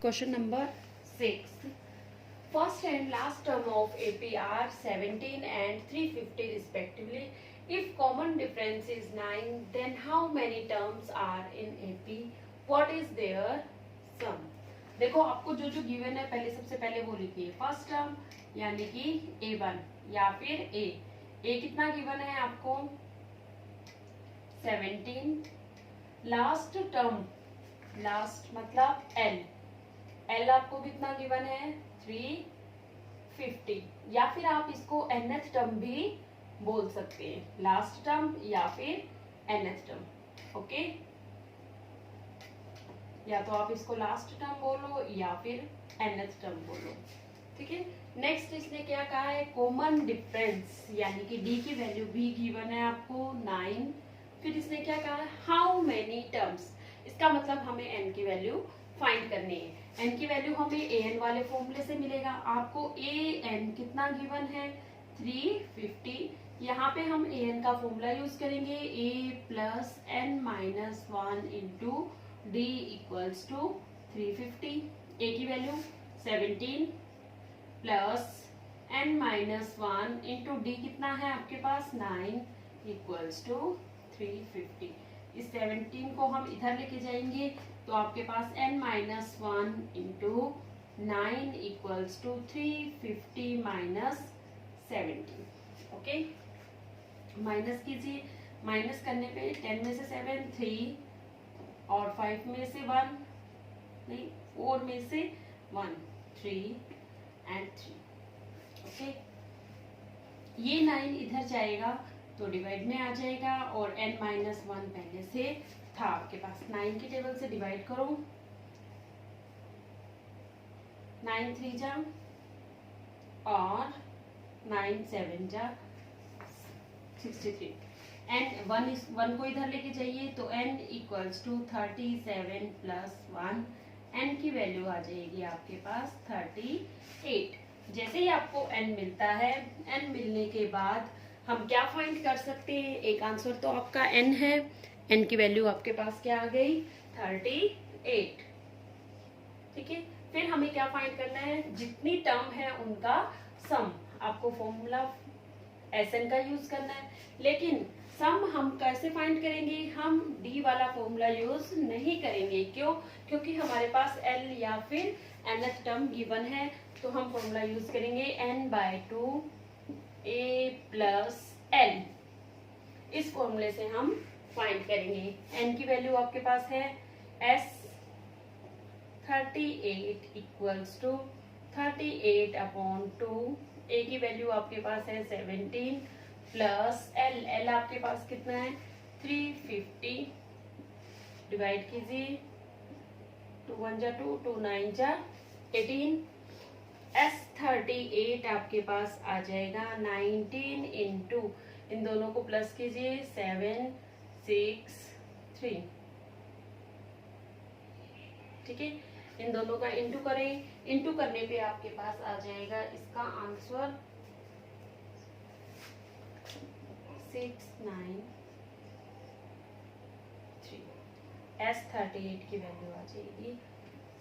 Question number 6. First and last term of AP are 17 and 350 respectively. If common difference is 9, then how many terms are in AP? What is their sum? देखो आपको जो जो given है पहले सबसे पहले वो लिखिए. फर्स्ट टर्म यानी कि A1 या फिर A कितना गिवन है आपको 17. लास्ट टर्म, लास्ट मतलब L आपको कितना गिवन है 350, या फिर आप इसको nth टर्म भी बोल सकते हैं, लास्ट टर्म या फिर nth टर्म. ओके, या तो आप इसको लास्ट टर्म बोलो या फिर nth टर्म बोलो. ठीक है. नेक्स्ट इसने क्या कहा है, कॉमन डिफरेंस यानी कि d की वैल्यू भी गिवन है आपको 9. फिर इसने क्या कहा है, हाउ मेनी टर्म्स. इसका मतलब हमें n की वैल्यू फाइंड करनी है. n की वैल्यू हमें an वाले फॉर्मूले से मिलेगा. आपको an कितना गिवन है 350. यहाँ पे हम an का फॉर्मूला यूज करेंगे a plus n minus 1 into d equals to 350. a की value 17 plus n minus 1 into d कितना है आपके पास 9 इक्वल्स टू 350. इस 17 को हम इधर लेके जाएंगे तो आपके पास n minus 1 into 9 equals to 350 minus 17. Okay, minus कीजिए. माइनस करने पे 10 में से 7 3 और 5 में से 1 नहीं 4 में से 1 3 एंड 3. ओके, ये 9 इधर जाएगा तो डिवाइड में आ जाएगा और n माइनस 1 पहले से था आपके पास. 9 की टेबल से डिवाइड करो. 9 3 जा और 9 7 जा 63. एंड 1 को इधर लेके जाइए तो n equals to 37 plus 1. n की वैल्यू आ जाएगी आपके पास 38. जैसे ही आपको n मिलता है, n मिलने के बाद हम क्या फाइंड कर सकते हैं, एक आंसर तो आपका n है. n की वैल्यू आपके पास क्या आ गई 38. ठीक है. फिर हमें क्या फाइंड करना है, जितनी टर्म है उनका सम. आपको फॉर्मूला Sn का यूज करना है. लेकिन सम हम कैसे फाइंड करेंगे, हम d वाला फॉर्मूला यूज नहीं करेंगे. क्यों? क्योंकि हमारे पास l या फिर nth टर्म गिवन है. तो हम फॉर्मूला यूज करेंगे n/2 a प्लस l. इस फॉर्मूले से हम फाइंड करेंगे. n की वैल्यू आपके पास है s 38 equals to 38 upon 2. a की वैल्यू आपके पास है 17 प्लस l आपके पास कितना है 350. डिवाइड कीजिए. 2 1 जा 2 2 9 जा 18. S38 आपके पास आ जाएगा 19 इंटू, इन दोनों को प्लस कीजिए 7 6 3. ठीक है. इन दोनों का इंटू करें. इंटू करने पे आपके पास आ जाएगा इसका आंसर 6 9 3. S38 की वैल्यू आ जाएगी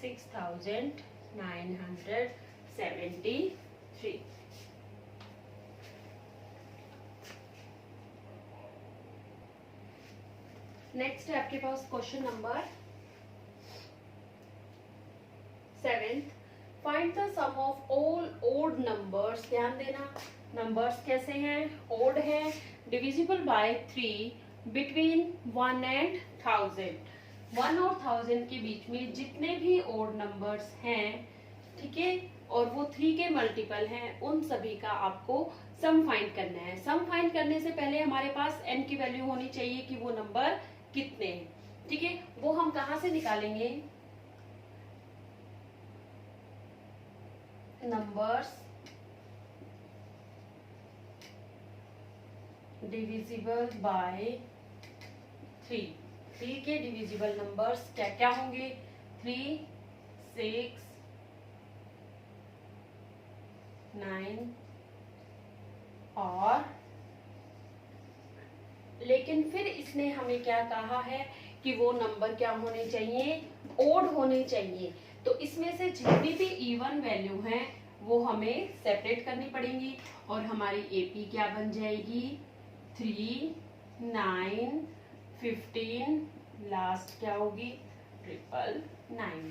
6973. नेक्स्ट है आपके पास question number 7. Find the sum of all odd numbers. ध्यान देना, नंबर्स कैसे हैं, ओड है, डिविजिबल बाय 3 बिटवीन 1 एंड 1000. 1 और 1000 के बीच में जितने भी ओड नंबर्स हैं, ठीक है, और वो 3 के मल्टीपल हैं, उन सभी का आपको सम फाइंड करना है. सम फाइंड करने से पहले हमारे पास n की वैल्यू होनी चाहिए कि वो नंबर कितने हैं. ठीक है, वो हम कहां से निकालेंगे, नंबर्स डिविजिबल बाय 3. 3 के डिविजिबल नंबर्स क्या क्या होंगे, 3 6 9 और, लेकिन फिर इसने हमें क्या कहा है कि वो नंबर क्या होने चाहिए, ओड होने चाहिए. तो इसमें से जितनी भी इवन वैल्यू हैं वो हमें सेपरेट करनी पड़ेंगी और हमारी एपी क्या बन जाएगी 3, 9, 15, लास्ट क्या होगी 999।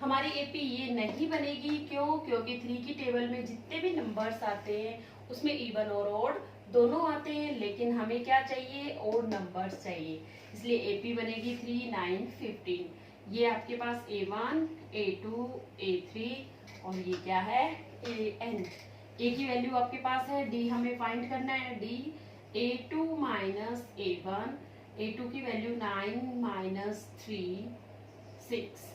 हमारी एपी ये नहीं बनेगी, क्यों? क्योंकि 3 की टेबल में जितने भी नंबर्स आते हैं उसमें इवन और ऑड दोनों आते हैं, लेकिन हमें क्या चाहिए? ऑड नंबर्स चाहिए, इसलिए एपी बनेगी 3, 9, 15। ये आपके पास A1, A2, A3 और ये क्या है AN। ए की वैल्यू आपके पास है, डी हमें फाइंड करना है, D A2 minus A1, A2 की वैल्यू 9 माइनस 3 6,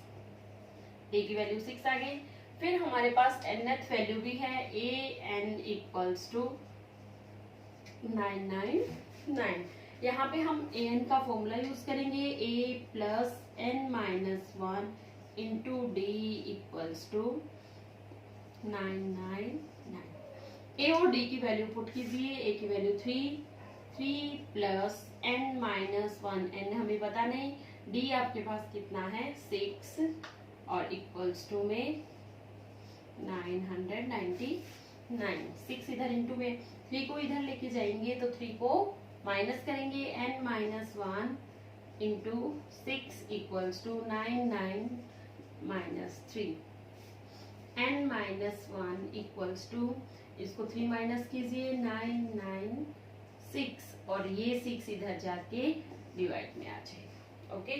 ए की वैल्यू 6 आ गई। फिर हमारे पास nth वैल्यू भी है, AN इक्वल्स टू 999। यहाँ पे हम AN का फॉर्मूला यूज करेंगे, A plus N minus 1 into D equals to 999। A और डी की वैल्यू पुट कीजिए, ए की value 3 plus N minus 1, N हमें पता नहीं, डी आपके पास कितना है 6 और इक्वल्स टू में 999। 6 इधर इंटू में 3 को इधर लेके जाएंगे तो 3 को माइनस करेंगे, N minus 1 into 6 equals to 99 minus 3, N minus 1 equals to, इसको 3 माइनस कीजिए 996 और ये 6 इधर जाके डिवाइड में आ जाएगा। ओके,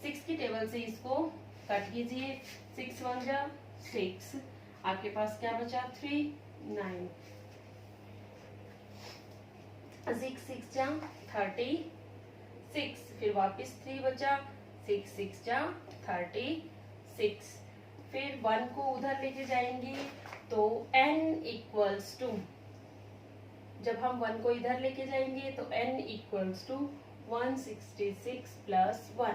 6 की टेबल से इसको कट कीजिए, 6 1 जा 6, आपके पास क्या बचा 3, 9, 6 6 जा 36, फिर वापस 3 बचा, 6 6 जा 36, फिर 1 को उधर लेके जाएंगे तो n इक्वल्स टू, जब हम 1 को इधर लेके जाएंगे तो n इक्वल्स टू 166 प्लस 1,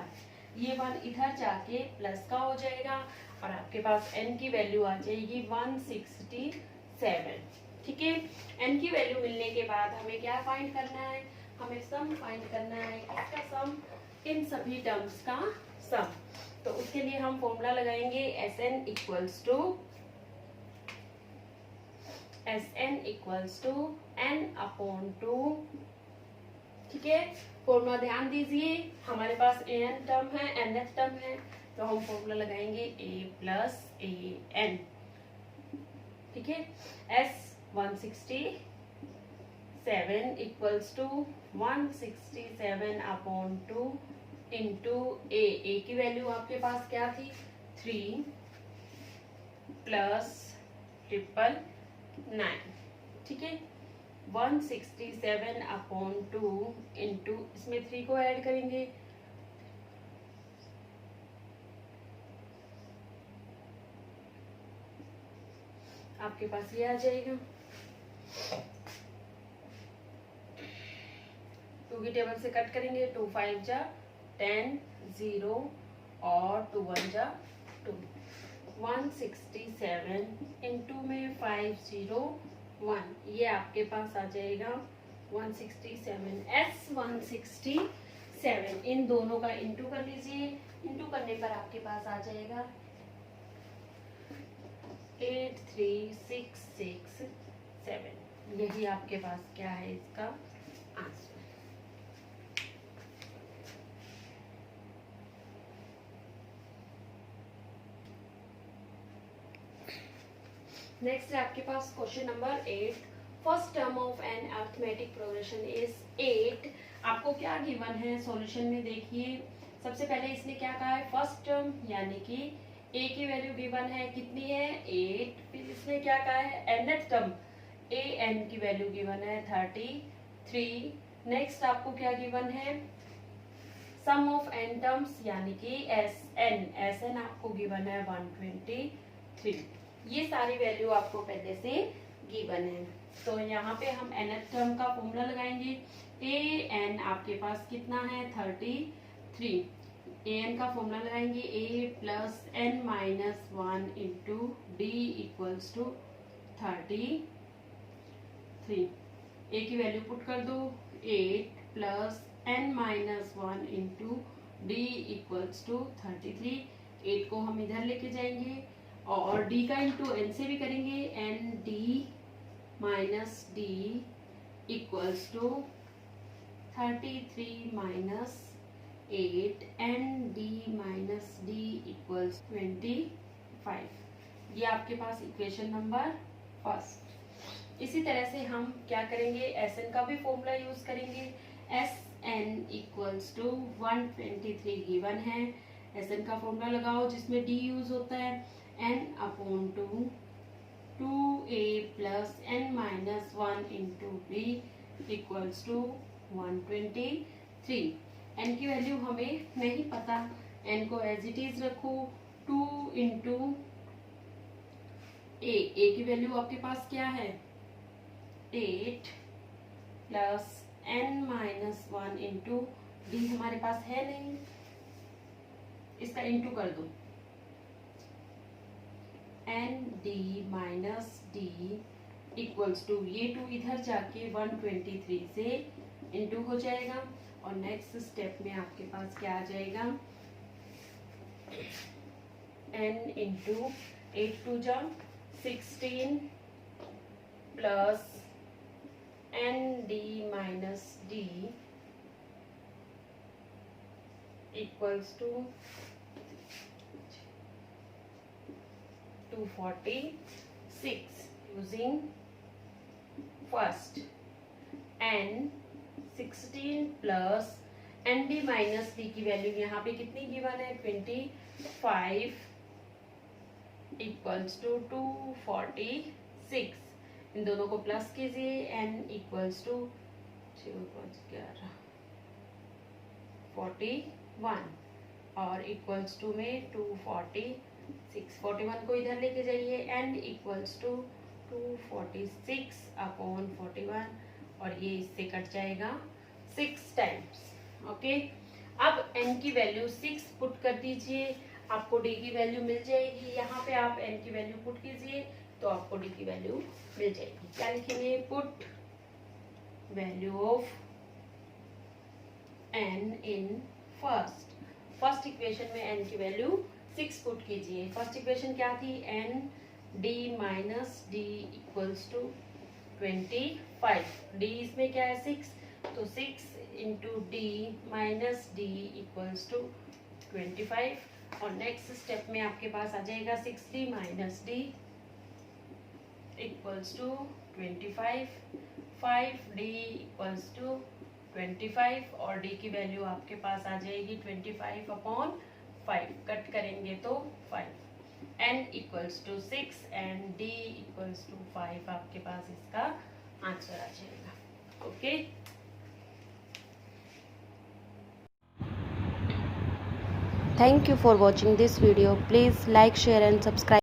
ये 1 इधर जाके प्लस का हो जाएगा और आपके पास n की वैल्यू आ जाएगी 167। ठीक है, n की वैल्यू मिलने के बाद हमें क्या फाइंड करना है? हमें सम फाइंड करना है, किसका सम? इन सभी टर्म्स का सम। तो उसके लिए हम फॉर्मूला लगाएंगे Sn equals to n upon 2। ठीक है, फॉर्मूला ध्यान दीजिए, हमारे पास an टर्म है, nth टर्म है, तो हम फॉर्मूला लगाएंगे a प्लस an। ठीक है, s 167 equals to 167 upon 2 into a की वैल्यू आपके पास क्या थी 3 प्लस 999। ठीक है, 167 अपॉन 2 इंटू, इसमें 3 को ऐड करेंगे, आपके पास ये आ जाएगा। 2 की टेबल से कट करेंगे, 2 5 जा 10, 0 और 2 1 जा 2, 167 इंटू में 501, ये आपके पास आ जाएगा 167, S 167। इन दोनों का इंटू कर लीजिए, इंटू करने पर आपके पास आ जाएगा 83667, यही आपके पास क्या है इसका आंसर। नेक्स्ट है आपके पास question number 8, first term of an arithmetic progression is 8। आपको क्या गिवन है सॉल्यूशन में? देखिए, सबसे पहले इसने क्या कहा है, फर्स्ट टर्म, यानी कि a की वैल्यू गिवन है, कितनी है 8। फिर इसने क्या कहा है, nth टर्म an की वैल्यू गिवन है 33। नेक्स्ट आपको क्या गिवन है, सम ऑफ n टर्म्स, यानी कि sn आपको गिवन है 123। ये सारी वैल्यू आपको पहले से गिवन है, तो यहाँ पे हम nth टर्म का फॉर्मूला लगाएंगे। an आपके पास कितना है 33, an का फॉर्मूला लगाएंगे a plus n minus 1 into D equals to 33। a की वैल्यू पुट कर दो, 8 plus n minus 1 into D equals to 33। 8 को हम इधर लेके जाएंगे और d का इंटू n से भी करेंगे, n d minus d equals to 33 minus 8 n d minus d equals 25। ये आपके पास इक्वेशन नंबर फर्स्ट। इसी तरह से हम क्या करेंगे, एस एन का भी फॉर्मूला यूज करेंगे। S n equals to 123 given है, एस एन का फॉर्मूला लगाओ जिसमें डी यूज होता है, एन अपॉन टू 2a प्लस n minus 1 into D equals to 123। N की वैल्यू हमें नहीं पता, एन को एज इट इज रखो, 2 इंटू ए की वैल्यू आपके पास क्या है 8 प्लस एन माइनस 1 इंटू डी हमारे पास है नहीं, इसका इंटू कर दो, n d minus d equals to ये 2 इधर जाके 123 से इंटू हो जाएगा और नेक्स्ट स्टेप में आपके पास क्या आ जाएगा, n इंटू 8 टू जा 16 plus n d minus d equals to 246 using first n 16 plus n d minus d की वैल्यू यहाँ पे कितनी गिवन है 25 इक्वल्स टू 246। इन दोनों को प्लस कीजिए, n इक्वल्स टू 41 और इक्वल्स टू में 246, 41 को इधर लेके जाइए, n इक्वल्स टू 246 अपॉन 41 और ये इससे कट जाएगा 6 टाइम्स। ओके, अब n की वैल्यू 6 पुट कर दीजिए, आपको d की वैल्यू मिल जाएगी। यहाँ पे आप n की वैल्यू पुट कीजिए तो आपको d की वैल्यू मिल जाएगी। क्या लिखेंगे, put value of n in first equation में n की वैल्यू 6 पुट कीजिए। फर्स्ट इक्वेशन क्या थी, n d minus d equals to 25, d इसमें क्या है 6, तो 6 इंटू d minus d equals to 25 और नेक्स्ट स्टेप में आपके पास आ जाएगा 6d minus d equals to 25, 5d equals to 25 और d की वैल्यू आपके पास आ जाएगी 25 अपॉन 5, कट करेंगे तो 5, n equals to 6 and d equals to 5 आपके पास इसका आंसर आ जाएगा। Okay, Thank you for watching this video. Please like, share and subscribe.